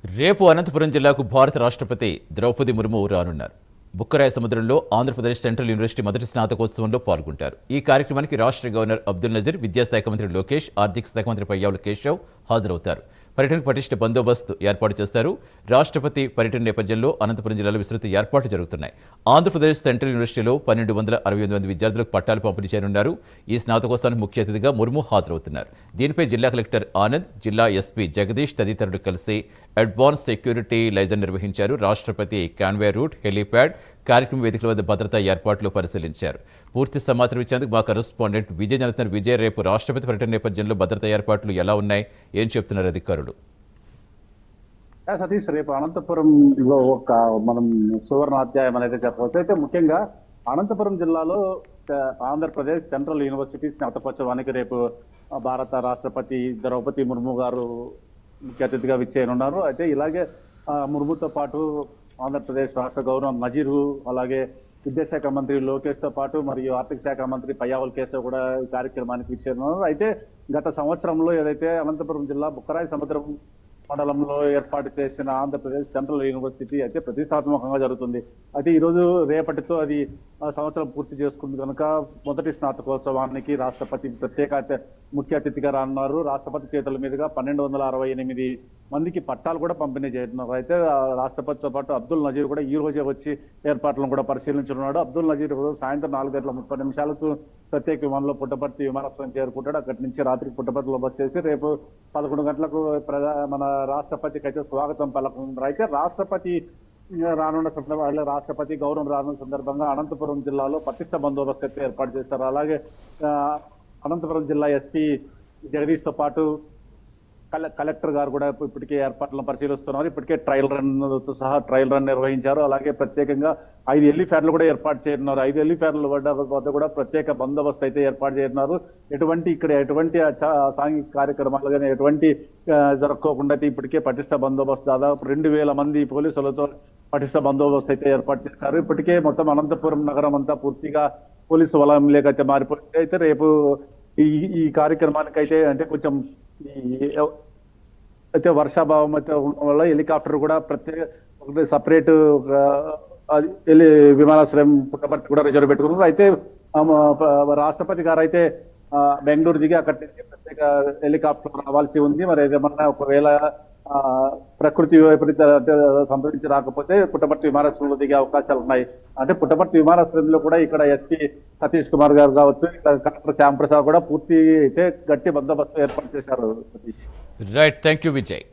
రేపు అనంతపురం జిల్లాకు భారత రాష్ట్రపతి ద్రౌపది ముర్ము రానున్నారు. బుక్కరాయ సముద్రంలో ఆంధ్రప్రదేశ్ సెంట్రల్ యూనివర్సిటీ మొదటి స్నాతకోత్సవంలో పాల్గొంటారు. ఈ కార్యక్రమానికి రాష్ట్ర గవర్నర్ అబ్దుల్ నజీర్, విద్యాశాఖ మంత్రి లోకేష్, ఆర్థిక శాఖ మంత్రి పయ్యావుల కేశవ్ హాజరవుతారు. పర్యటనకు పటిష్ట బందోబస్తు ఏర్పాటు చేస్తారు. రాష్ట్రపతి పర్యటన నేపథ్యంలో అనంతపురం జిల్లాలో విస్తృత ఏర్పాట్లు జరుగుతున్నాయి. ఆంధ్రప్రదేశ్ సెంట్రల్ యూనివర్సిటీలో 1268 మంది విద్యార్థులకు పట్టాలు పంపిణీ చేయనున్నారు. ఈ స్నాతకోత్సవానికి ముఖ్య అతిథిగా ముర్ము హాజరవుతున్నారు. దీనిపై జిల్లా కలెక్టర్ ఆనంద్, జిల్లా ఎస్పీ జగదీష్ తదితరులు కలిసి అడ్వాన్స్ సెక్యూరిటీ లైజన్ నిర్వహించారు. రాష్ట్రపతి కాన్వే రూట్, హెలీప్యాడ్, కార్యక్రమ వేదికల వద్ద భద్రతా ఏర్పాట్లు పరిశీలించారు. పూర్తి సమాచారం ఇచ్చేందుకు మా కరెస్పాండెంట్ విజయ్ జనతన్. విజయ్, రేపు రాష్ట్రపతి పర్యటన నేపథ్యంలో భద్రతా ఏర్పాట్లు ఎలా ఉన్నాయి, ఏం చెప్తున్నారు అధికారులు? సతీష్, రేపు అనంతపురంలో ఒక మనం సువర్ణ అధ్యాయం అనేది చెప్పవచ్చు. అయితే ముఖ్యంగా అనంతపురం జిల్లాలో ఆంధ్రప్రదేశ్ సెంట్రల్ యూనివర్సిటీ స్నాతకోత్సవానికి రేపు భారత రాష్ట్రపతి ద్రౌపది ముర్ము గారు ముఖ్య అతిథిగా విచ్చేయనున్నారు. అయితే ఇలాగే ముర్ముతో పాటు ఆంధ్రప్రదేశ్ రాష్ట్ర గవర్నర్ నజీరు, అలాగే విద్యాశాఖ మంత్రి లోకేష్ తో పాటు మరియు ఆర్థిక శాఖ మంత్రి పయ్యావుల కేశవ్ కూడా ఈ కార్యక్రమానికి విచ్చేయనున్నారు. అయితే గత సంవత్సరంలో ఏదైతే అనంతపురం జిల్లా బుక్కరాయ సముద్రం మండలంలో ఏర్పాటు చేసిన ఆంధ్రప్రదేశ్ సెంట్రల్ యూనివర్సిటీ అయితే ప్రతిష్టాత్మకంగా జరుగుతుంది. అయితే ఈ రోజు రేపటితో అది సంవత్సరం పూర్తి చేసుకుంది కనుక మొదటి స్నాతకోత్సవానికి రాష్ట్రపతి ప్రత్యేక ముఖ్య అతిథిగా రానున్నారు. రాష్ట్రపతి చేతుల మీదుగా 1268 మందికి పట్టాలు కూడా పంపిణీ చేస్తున్నారు. అయితే రాష్ట్రపతితో పాటు అబ్దుల్ నజీర్ కూడా ఈ రోజే వచ్చి ఏర్పాట్లను కూడా పరిశీలించనున్నాడు. అబ్దుల్ నజీర్ సాయంత్రం 4:30 ప్రత్యేక విమానంలో పుట్టపర్తి విమానాశ్రయం చేరుకుంటాడు. అక్కడి నుంచి రాత్రి పుట్టపర్తిలో బస్ చేసి రేపు 11 గంటలకు మన రాష్ట్రపతికి అయితే స్వాగతం పలకనున్నారు. అయితే రాష్ట్రపతి రానున్న సందర్భంగా రాష్ట్రపతి గవర్నర్ రానున్న సందర్భంగా అనంతపురం జిల్లాలో పటిష్ట బందోబస్తు అయితే ఏర్పాటు చేస్తారు. అలాగే అనంతపురం జిల్లా ఎస్పీ జగదీష్ తో పాటు కలెక్టర్ గారు కూడా ఇప్పటికే ఏర్పాట్లను పరిశీలిస్తున్నారు. ఇప్పటికే ట్రయల్ రన్ నిర్వహించారు. అలాగే ప్రత్యేకంగా 5 హెలీప్యాడ్లు కూడా ఏర్పాటు చేయనున్నారు. 5 హెలీప్యాడ్ల వద్ద కూడా ప్రత్యేక బందోబస్తు అయితే ఏర్పాటు చేయనున్నారు. ఎటువంటి సాంఘిక కార్యక్రమాలు కానీ ఎటువంటి జరగకోకుండా ఇప్పటికే పటిష్ట బందోబస్తు దాదాపు 2000 మంది పోలీసులతో పటిష్ట బందోబస్తు అయితే ఏర్పాటు చేశారు. ఇప్పటికే మొత్తం అనంతపురం నగరం అంతా పూర్తిగా పోలీసు వలయం లేకైతే మారిపోయింది. అయితే రేపు ఈ కార్యక్రమానికి అయితే అంటే కొంచెం అయితే వర్షాభావం అయితే ఉండడం వల్ల హెలికాప్టర్ కూడా ప్రత్యేక సపరేట్ విమానాశ్రయం పుట్టపర్తి కూడా రిజర్వ్ పెట్టుకున్నారు. అయితే రాష్ట్రపతి గారు అయితే బెంగళూరు దిగి అక్కడి నుంచి ప్రత్యేక హెలికాప్టర్ రావాల్సి ఉంది. మరి ఏదేమన్నా ఒకవేళ ప్రకృతి వైపరీత సంభవించి రాకపోతే పుట్టపర్తి విమానాశ్రయంలో దిగే అవకాశాలు ఉన్నాయి. అంటే పుట్టపర్తి విమానాశ్రయంలో కూడా ఇక్కడ ఎస్పీ సతీష్ కుమార్ గారు కావచ్చు, ఇక్కడ కలెక్టర్ శ్యామ్ ప్రసాద్ కూడా పూర్తి అయితే గట్టి బందోబస్తు ఏర్పాటు చేశారు. Right, thank you Vijay.